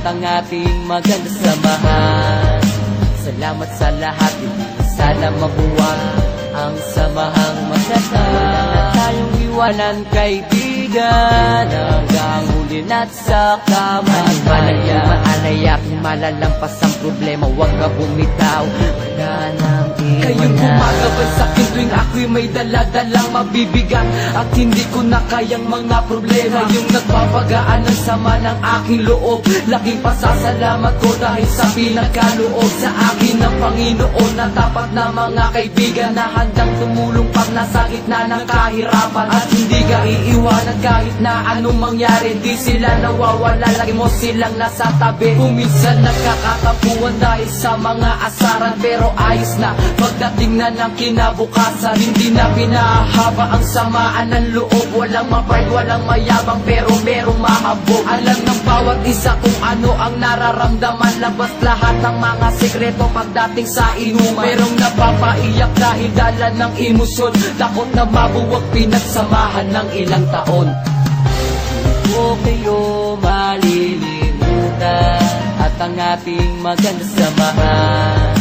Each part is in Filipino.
ang ating maganda samahan. Salamat sa lahat, hindi sana mabuwag ang samahang maganda. Wala na tayong iwanan, kaibigan, hanggang huli na't sa kamatayan. Maalaya, malalampas ang problema, huwag ka bumitaw, wala nang iwanan. Kayong gumagabay sa'kin tuwing ako'y may daladalang mabibigat at hindi ko na kayang mga problema. Yung nagpapagaan ng sama ng aking loob, laking pasasalamat ko dahil sa pinagkaloob sa akin ng Panginoon na tapat na mga kaibigan na handang tumulong pag nasa gitna ng kahirapan. At hindi ka iiwanan kahit na anong mangyari, di sila nawawala, lagi mo silang nasa tabi. Kung minsan nagkakatampuan dahil sa mga asaran, pero ayos na pagdating na ng kinabukasan. Hindi na pinahaba ang samaan ng loob, walang ma-pride, walang mayabang, pero merong mahabog. Alam ng bawat isa kung ano ang nararamdaman, labas lahat ng mga sekreto pagdating sa inuman. Merong napapaiyak dahil dala ng emosyon, takot na mabuwag pinagsamahan ng ilang taon. Huwag kayo malilimutan at ang ating maganda samahan.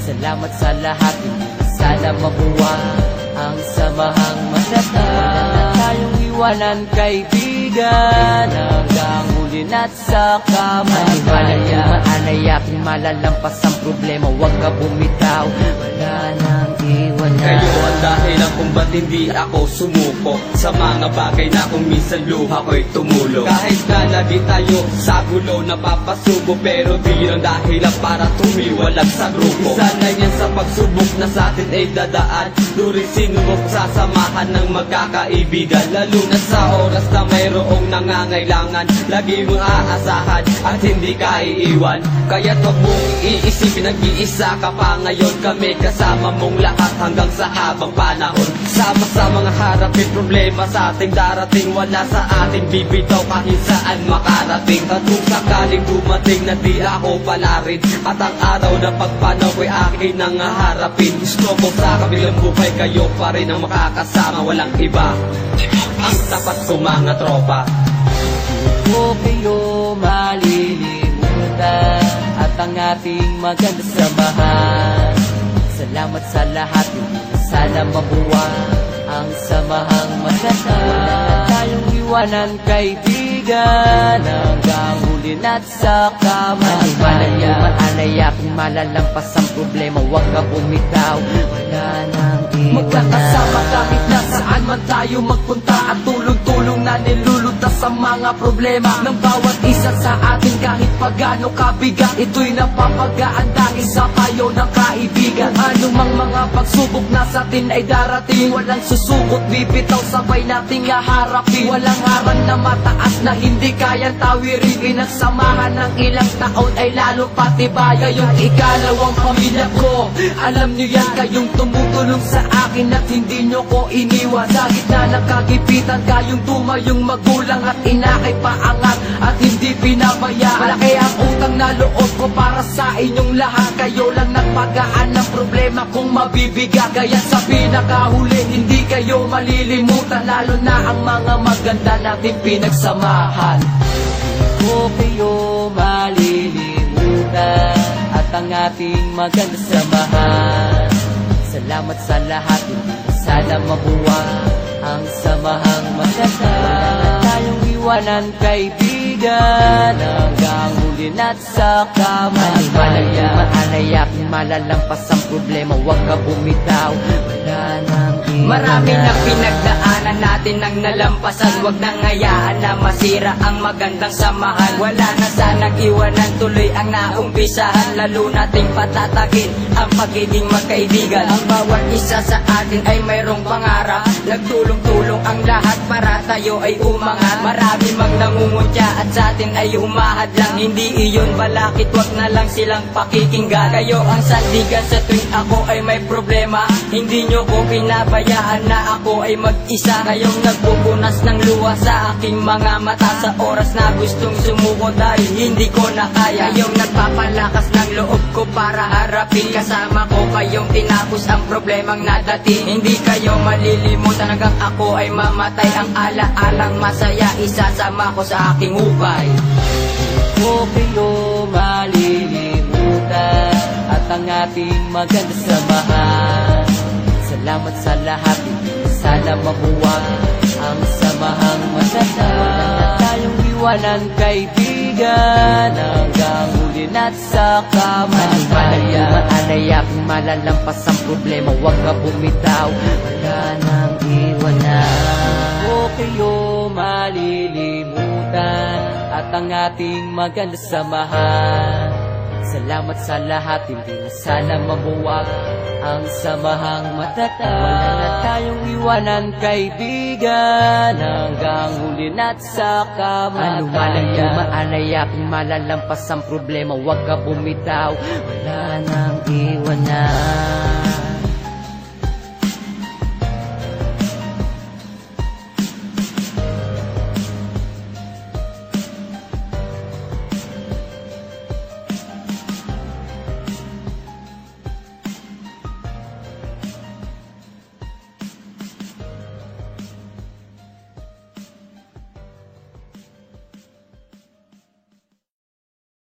Salamat sa lahat, hindi sana mabuwag ang samahang maganda. Wala na tayong iwanan, kaibigan, hanggang huli na't sa kamatayan. Maalaya, malalampas ang problema, huwag ka bumitaw, wala nang iwanan. Kayo ang dahilan kung ba't hindi ako sumuko sa mga bagay na kung minsan luha ko'y tumulo. Kahit na di tayo sa gulo napapasubo, pero di yun ang dahilan para tumiwalag sa grupo. Isa na yan sa pagsubok na sa atin ay dadaan, during sinubok sa samahan ng magkakaibigan. Lalo na sa oras na mayroong nangangailangan, lagi mong aasahan at hindi ka iiwan. Kaya't wag mong iisipin, nag-iisa ka pa ngayon. Kami kasama mong lahat hanggang sa habang panahon. Sama sa mga harapin problema sa ating darating, wala sa ating bibitaw kahit saan makarating. At kung sakaling dumating na di ako pala rin, at ang araw na pagpanaw ko'y akin nang harapin, gusto ko sa kabilang buhay kayo pa rin ang makakasama, walang iba ang tapat ko mga tropa. Huwag kayo malilimutan at ang ating maganda samahan. Salamat sa lahat, hindi sana mabuwag ang samahang maganda. Wala na tayong iwanan, kaibigan, hanggang huli na't sa kamatayan. Maalaya, malalampas ang problema, huwag ka bumitaw, wala nang iwanan. Magkakasama kahit nasaan man tayo magpunta, at tulong-tulong na nilulutas ang mga problema ng bawat isa sa atin kahit pagano kabigat. Ito'y napapagaan dahil sa payo ng kaibigan. Anumang mga pagsubok na sa atin ay darating, walang susukot, bibitaw, sabay nating haharapin. Walang harang na mataas na hindi kayang tawirin. Pinagsamahan ng ilang taon ay lalo patibay. Kayong ikalawang pamilya ko, alam nyo yan, kayong tumutulong sa akin at hindi nyo ko iniwan. Sa gitna ng kagipitan, kayong tumayong magulang at ina ay paangat at hindi pinabayaan. Malaki ang utang na loob ko para sa inyong lahat. Kayo lang nagpagaan ng problema kung mabibigat. Kaya sa pinakahuli, hindi kayo malilimutan, lalo na ang mga maganda nating pinagsamahan. Huwag kayo malilimutan at ang ating maganda samahan. Salamat sa lahat, hindi sana mabuwag ang samahang maganda. Wala na tayong iwanan, kaibigan, hanggang huli na't sa kamatayan. Maalaya, malalampas ang problema, huwag ka bumitaw, wala nang iwanan. Marami na pinagdaanan natin ang nalampasan, wag nang hayaan na masira ang magandang samahan. Wala na sanang iwanan, tuloy ang naumpisahan, lalo nating patatagin ang pagiging magkaibigan. Ang bawat isa sa atin ay mayroong pangarap, nagtulong-tulong ang lahat para tayo ay umangat. Marami mang nangungutya at sa atin ay umahad lang, hindi iyon balakit, wag na lang silang pakikinggan. Kayo ang sandigan sa tuwing ako ay may problema, hindi nyo ko pinabayaan na ako ay mag-isa. Kayong nagpupunas ng luha sa aking mga mata sa oras na gustong sumuko dahil hindi ko na kaya. Kayong nagpapalakas ng loob ko para harapin, kasama ko kayong tinapos ang problemang nadating. Hindi kayo malilimutan hanggang ako ay mamatay, ang ala-alang masaya isasama ko sa aking hukay. Huwag kayo ating maganda samahan. Salamat sa lahat, hindi sana mabuwag ang samahang matatag. Wala na tayong iwanan, kaibigan, hanggang huli na't sa kamatayan. Maalaya kung malalampas ang problema, huwag ka bumitaw, wala nang iwanan. O kayo malilimutan at ang ating maganda samahan. Salamat sa lahat, hindi na sana mabuwag ang samahang matatag. Wala na tayong iwanan, kaibigan, hanggang huli na't sa kamatayan. Maalaya kung malalampas ang problema, huwag ka bumitaw, wala nang iwanan.